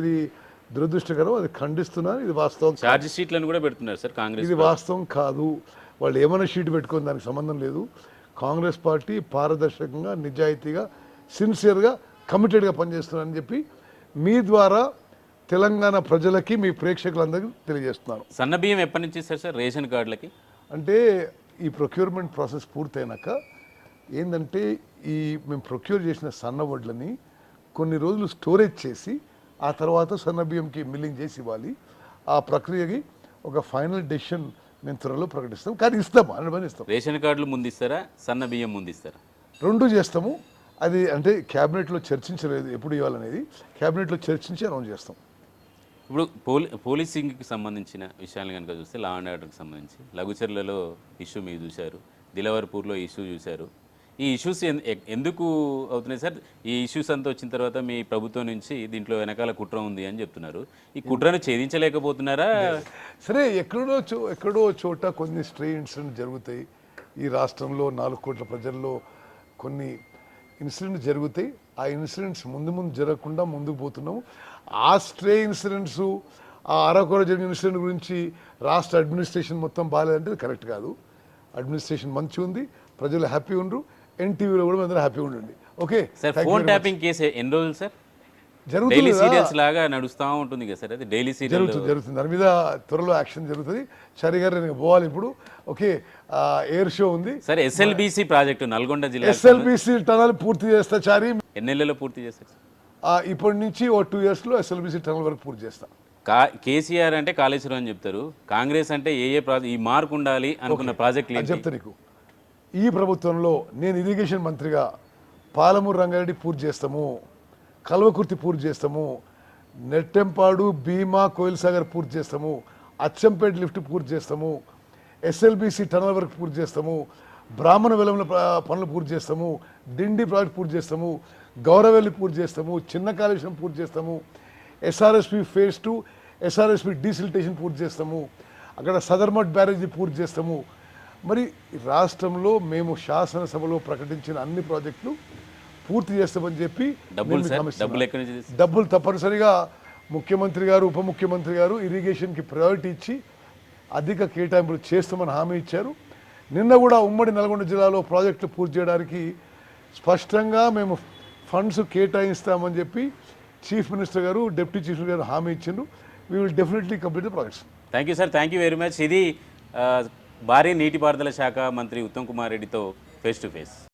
ఇది దురదృష్టకరం, అది ఖండిస్తున్నాను. ఇది వాస్తవం. ఛార్జ్ షీట్లను కూడా పెడుతున్నారు సార్ కాంగ్రెస్. ఇది వాస్తవం కాదు. వాళ్ళు ఏమైనా షీట్ పెట్టుకొని దానికి సంబంధం లేదు. కాంగ్రెస్ పార్టీ పారదర్శకంగా, నిజాయితీగా, సిన్సియర్గా, కమిటెడ్గా పనిచేస్తున్నారని చెప్పి మీ ద్వారా తెలంగాణ ప్రజలకి, మీ ప్రేక్షకులందరికీ తెలియజేస్తున్నాను. సన్న బియ్యం ఎప్పటి నుంచి ఇస్తారు సార్ రేషన్ కార్డులకి? అంటే ఈ ప్రొక్యూర్మెంట్ ప్రాసెస్ పూర్తయినాక ఏంటంటే మేము ప్రొక్యూర్ చేసిన సన్న వడ్లని కొన్ని రోజులు స్టోరేజ్ చేసి ఆ తర్వాత సన్న బియ్యంకి మిల్లింగ్ చేసి ఇవ్వాలి. ఆ ప్రక్రియకి ఒక ఫైనల్ డెసిషన్ మేము త్వరలో ప్రకటిస్తాం. కానీ ఇస్తాము, 100% ఇస్తాం. రేషన్ కార్డులు ముందు ఇస్తారా, సన్న బియ్యం ముందు ఇస్తారా? రెండు చేస్తాము. అది అంటే క్యాబినెట్లో చర్చించలేదు ఎప్పుడు ఇవ్వాలనేది. క్యాబినెట్లో చర్చించి అనౌన్స్ చేస్తాం. ఇప్పుడు పోలీసింగ్కి సంబంధించిన విషయాలు కనుక చూస్తే, లా అండ్ ఆర్డర్కి సంబంధించి లఘుచర్లలో ఇష్యూ మీరు చూశారు, దిలవర్పూర్లో ఇష్యూ చూశారు. ఈ ఇష్యూస్ ఎందుకు అవుతున్నాయి సార్? ఈ ఇష్యూస్ అంతా వచ్చిన తర్వాత మీ ప్రభుత్వం నుంచి దీంట్లో వెనకాల కుట్ర ఉంది అని చెప్తున్నారు. ఈ కుట్రను ఛేదించలేకపోతున్నారా? సరే, ఎక్కడో చోట కొన్ని స్ట్రే ఇన్సిడెంట్ జరుగుతాయి. ఈ రాష్ట్రంలో 4 కోట్ల ప్రజల్లో కొన్ని ఇన్సిడెంట్స్ జరుగుతాయి. ఆ ఇన్సిడెంట్స్ ముందు జరగకుండా ముందుకు పోతున్నాము. ఆ స్ట్రే ఇన్సిడెంట్స్, ఆ అరకొర జరిగిన ఇన్సిడెంట్ గురించి రాష్ట్ర అడ్మినిస్ట్రేషన్ మొత్తం బాగాలేదంటే కరెక్ట్ కాదు. అడ్మినిస్ట్రేషన్ మంచిగా ఉంది, ప్రజలు హ్యాపీ ఉండరు, ఎన్టీవీలో కూడా అందరూ హ్యాపీ ఉండండి. Okay sir. Phone tapping case ఎన్ని రోజులు సార్? జరుగుతుంది, డైలీ సీరియల్స్ లాగా నడుస్తూ ఉంటుంది కదా సార్, అది డైలీ సీరియల్ జరుగుతుంది. దాని మీద త్వరలో యాక్షన్ జరుగుతుంది. చారి గారు నేను పోవాలి ఇప్పుడు. ఓకే, ఎయిర్ షో ఉంది సార్. ఎస్ఎల్బిసి ప్రాజెక్టు నల్గొండ జిల్లా ఎస్ఎల్బిసి టనల్ పూర్తి చేస్తా చారి. ఎన్ని నెలల్లో పూర్తి చేస్తారు సార్? ఇప్పటి నుంచి 2 yearsలో ఎస్ఎల్బిసి టనల్ వరకు పూర్తి చేస్తాం. కేసీఆర్ అంటే కాళేశ్వరం అని చెప్తారు, కాంగ్రెస్ అంటే ఏ ప్రాజెక్ట్, ఈ మార్క్ ఉండాలి అనుకున్న ప్రాజెక్టులు చెప్తా నీకు. ఈ ప్రభుత్వంలో నేను ఇరిగేషన్ మంత్రిగా పాలమూరు రంగారెడ్డి పూర్తి చేస్తాము, కల్వకుర్తి పూర్తి చేస్తాము, నెట్టెంపాడు, భీమా, కోయిల్ సాగర్ పూర్తి చేస్తాము, అచ్చంపేట లిఫ్ట్ పూర్తి చేస్తాము, ఎస్ఎల్బిసి టనల్ వరకు పూర్తి చేస్తాము, బ్రాహ్మణ వెలంల పనులు పూర్తి చేస్తాము, డిండి ప్రాజెక్ట్ పూర్తి చేస్తాము, గౌరవెల్లి పూర్తి చేస్తాము, చిన్న కాళేశ్వరం పూర్తి చేస్తాము, ఎస్ఆర్ఎస్పి phase 2, ఎస్ఆర్ఎస్పి డీసిల్టేషన్ పూర్తి చేస్తాము, అక్కడ సదర్మట్ బ్యారేజీ పూర్తి చేస్తాము. మరి రాష్ట్రంలో మేము శాసనసభలో ప్రకటించిన అన్ని ప్రాజెక్టులు పూర్తి చేస్తామని చెప్పి డబ్బులు తప్పనిసరిగా ముఖ్యమంత్రి గారు, ఉప ముఖ్యమంత్రి గారు ఇరిగేషన్కి ప్రయారిటీ ఇచ్చి అధిక కేటాయింపులు చేస్తామని హామీ ఇచ్చారు. నిన్న కూడా ఉమ్మడి నల్గొండ జిల్లాలో ప్రాజెక్టులు పూర్తి చేయడానికి స్పష్టంగా మేము ఫండ్స్ కేటాయిస్తామని చెప్పి చీఫ్ మినిస్టర్ గారు, డిప్యూటీ చీఫ్ మినిస్టర్ గారు హామీ ఇచ్చిండ్రు. We will definitely complete the projects. Thank you sir, thank you very much. ఇది భారీ నీటిపారుదల శాఖ మంత్రి ఉత్తమ్ కుమార్ రెడ్డితో ఫేస్ టు ఫేస్.